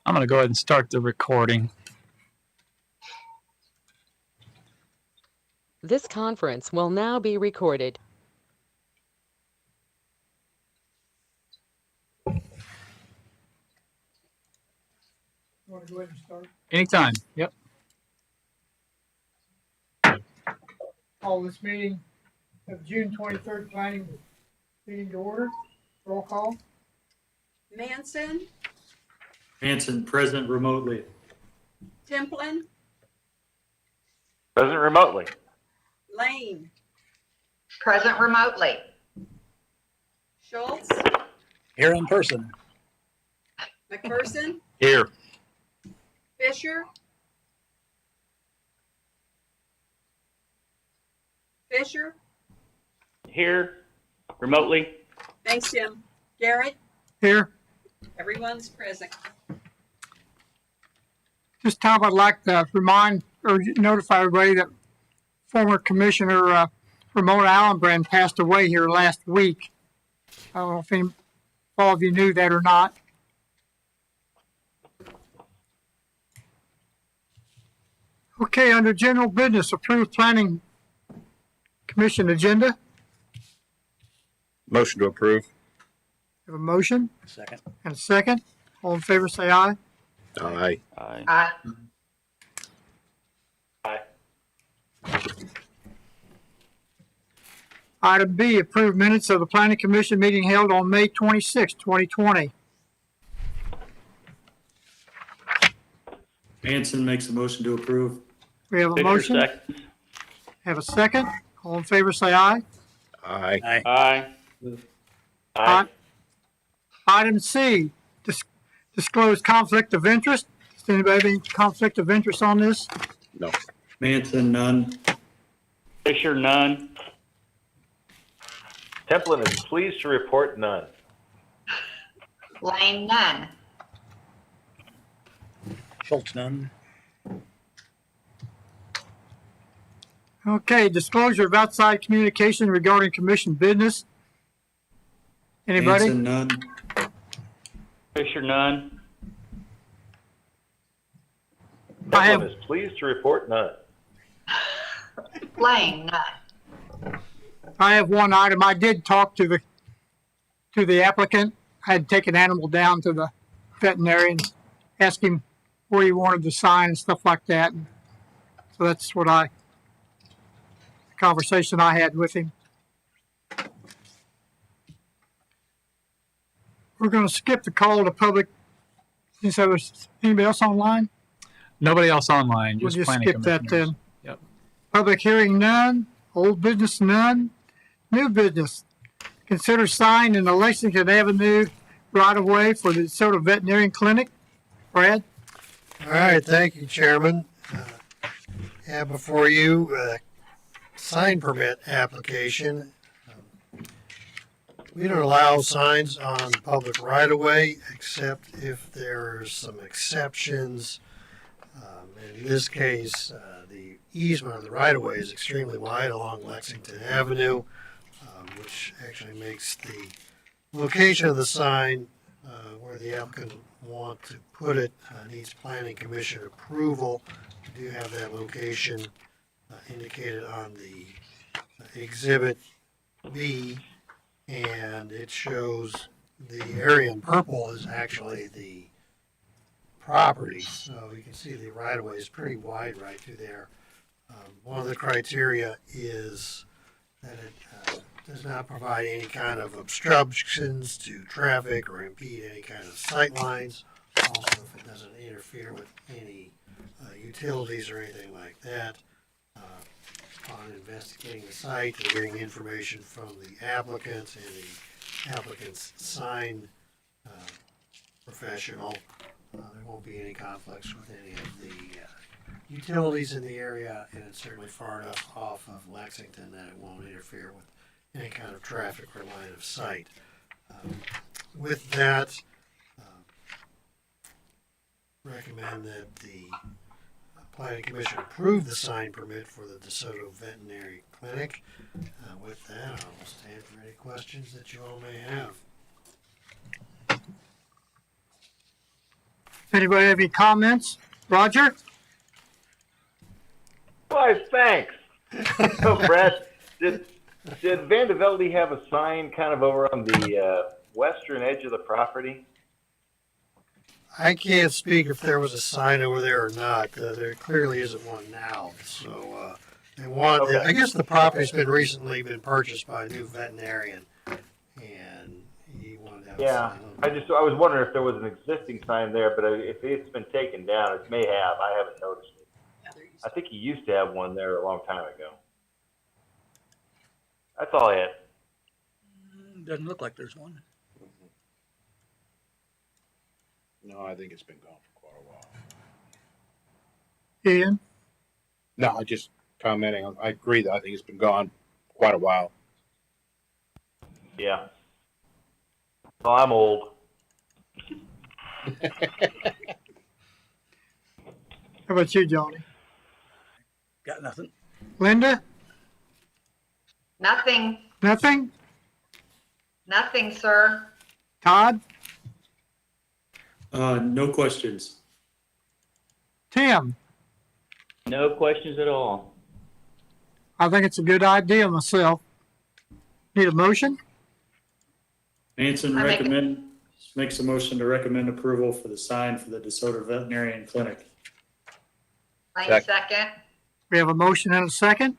I'm going to go ahead and start the recording. This conference will now be recorded. You want to go ahead and start? Anytime. Yep. Call this meeting of June 23rd planning meeting to order. Roll call. Manson, Hanson, present remotely. Templin, Present remotely. Lane, Present remotely. Schultz, Here in person. McPherson, Here. Fisher, Fisher. Here remotely. Thanks, Tim. Garrett, Here. everyone's present. This time I'd like to remind or notify everybody that former Commissioner Ramona Allenbrand passed away here last week. I don't know if all of you knew that or not. Okay, under general business, approved planning commission agenda. Motion to approve. Have a motion Second. and a second. All in favor, say aye. Aye. Aye. Aye. Aye. Item B, approved minutes of the planning commission meeting held on May 26, 2020. Hanson makes a motion to approve. We have a Fisher, motion, second. have a second. All in favor, say aye. Aye. Aye. Aye. Item C, disclose conflict of interest. Does anybody have any conflict of interest on this? No. Manson, none. Fisher, none. Templin is pleased to report none. Lane, none. Schultz, none. Okay, disclosure of outside communication regarding commission business. Anybody? Hanson, none. Fisher, none. I have- Templin is pleased to report none. Lane, none. I have one item. I did talk to the applicant. I had taken animal down to the veterinarian, asked him where he wanted the sign and stuff like that. So that's the conversation I had with him. We're going to skip the call to public. Since there was anybody else online, Nobody else online. we'll Just just planning skip that commissioners. then. Yep. Public hearing none. Old business none. New business. Consider sign in the Lexington Avenue right of way for the Soto Veterinarian Clinic. Brad? All right, thank you, Chairman. Have before you a sign permit application. We don't allow signs on public right-of-way except if there are some exceptions. In this case, the easement of the right-of-way is extremely wide along Lexington Avenue, which actually makes the location of the sign where the applicant want to put it needs planning commission approval. We do have that location indicated on the exhibit B, and it shows the area in purple is actually the property. So you can see the right of way is pretty wide right through there. One of the criteria is that it does not provide any kind of obstructions to traffic or impede any kind of sight lines. Also, if it doesn't interfere with any utilities or anything like that. On investigating the site and getting information from the applicant and the applicant's sign professional, there won't be any conflicts with any of the utilities in the area, and it's certainly far enough off of Lexington that it won't interfere with any kind of traffic or line of sight. With that, recommend that the Planning Commission approve the sign permit for the DeSoto Veterinary Clinic. With that, I'll stand for any questions that you all may have. Anybody have any comments? Roger? Why, thanks. So, Brett, did Van de Velde have a sign kind of over on the western edge of the property? I can't speak if there was a sign over there or not. There clearly isn't one now. So they want. Okay. I guess the property's recently been purchased by a new veterinarian, and he wanted to have a Yeah, sign. I was wondering if there was an existing sign there, but if it's been taken down, it may have. I haven't noticed it. Yeah, there used I think he used to have one there a long time ago. That's all I had. Doesn't look like there's one. No, I think it's been gone for quite a while. Ian? No, I just commenting. I agree that I think it's been gone quite a while. Yeah. Well, I'm old. How about you, Johnny? Got nothing. Linda? Nothing, Nothing? nothing, sir. Todd? No questions. Tim? No questions at all. I think it's a good idea myself. Need a motion? Manson I make it. makes a motion to recommend approval for the sign for the DeSoto Veterinarian Clinic. I second. We have a motion and a second.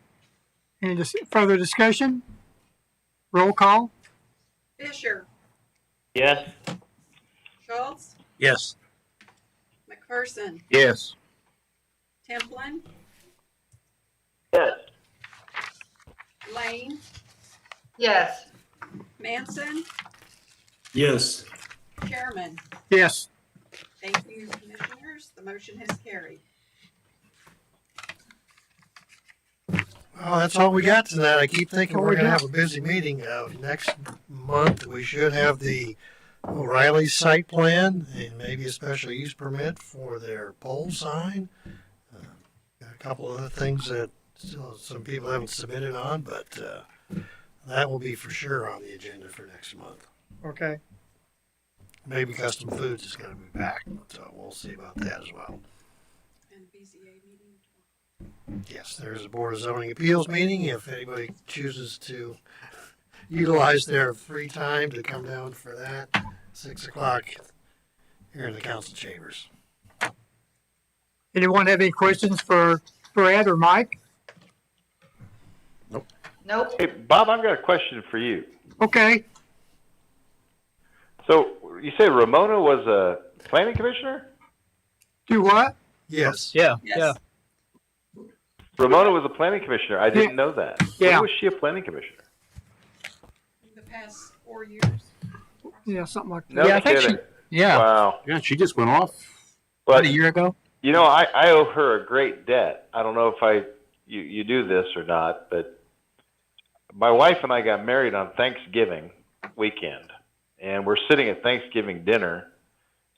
Any further discussion? Roll call? Fisher, Yes. Schultz, Yes. McPherson, Yes. Templin, Yes. Lane, Yes, Manson, Yes. Chairman. Yes. Thank you, commissioners. The motion has carried. Well, that's all we got tonight. I keep thinking we're going to have a busy meeting. Next month, we should have the O'Reilly site plan and maybe a special use permit for their pole sign. Got a couple other things that still some people haven't submitted on, but that will be for sure on the agenda for next month. Okay. Maybe Custom Foods is going to be back, so we'll see about that as well. And BZA meeting. Yes, there's a Board of Zoning Appeals meeting. If anybody chooses to utilize their free time to come down for that, 6 o'clock here in the council chambers. Anyone have any questions for Brad or Mike? nope. Hey, Bob, I've got a question for you. Okay. So you say Ramona was a planning commissioner? Do what? Yes. Yeah. Yes. Yeah. Ramona was a planning commissioner. I didn't know that. Yeah. When was she a planning commissioner? In the past 4 years. Yeah, something like that. No Yeah, I think kidding. Yeah. Wow. Yeah, she just went off. About But a year ago. you know, I owe her a great debt. I don't know if you do this or not, but my wife and I got married on Thanksgiving weekend, and we're sitting at Thanksgiving dinner,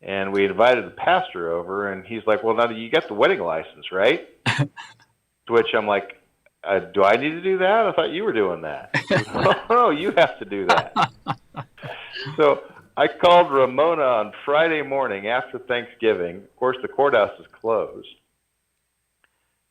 and we invited the pastor over, and he's like, "Well, now you got the wedding license, right?" To which I'm like, "Do I need to do that? I thought you were doing that." No, you have to do that. So I called Ramona on Friday morning after Thanksgiving. Of course, the courthouse is closed.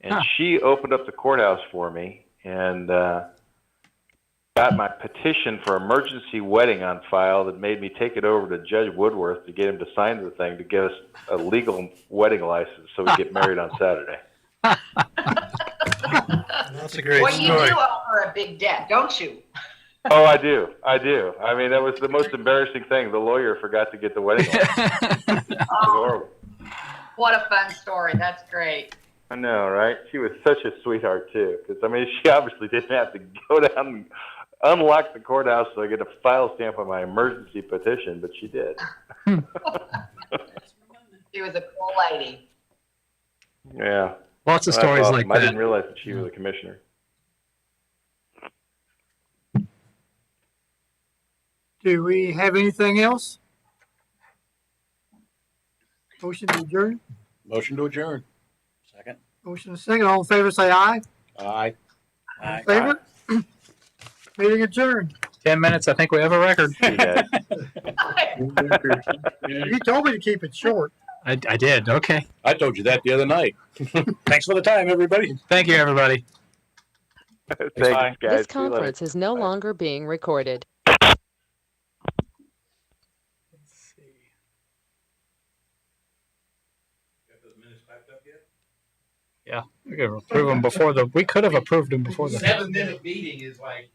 And she opened up the courthouse for me and got my petition for emergency wedding on file that made me take it over to Judge Woodworth to get him to sign the thing to give us a legal wedding license so we get married on Saturday. That's a great Well, you story. do owe her a big debt, don't you? Oh, I do. I do. I mean, that was the most embarrassing thing. The lawyer forgot to get the wedding license. It was horrible. What a fun story. That's great. I know, right? She was such a sweetheart too, because I mean, she obviously didn't have to go down and unlock the courthouse so I get a file stamp on my emergency petition, but she did. That's Ramona. She was a cool lady. Yeah. Lots of That's stories awesome. like I that. didn't realize that she was a commissioner. Do we have anything else? Motion to adjourn? Motion to adjourn. Second. Motion and second. All in favor, say aye. Aye. Aye. Favor? Meeting adjourned. 10 minutes. I think we have a record. See you guys. You told me to keep it short. I did. Okay. I told you that the other night. Thanks for the time, everybody. Thank you, everybody. Thanks, Bye. guys. This See you later. conference is no Bye. longer being recorded. Yeah, we could approve them before the. We could have approved them before the. 7-minute meeting is like,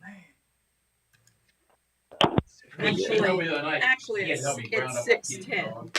Actually, it's 6:10.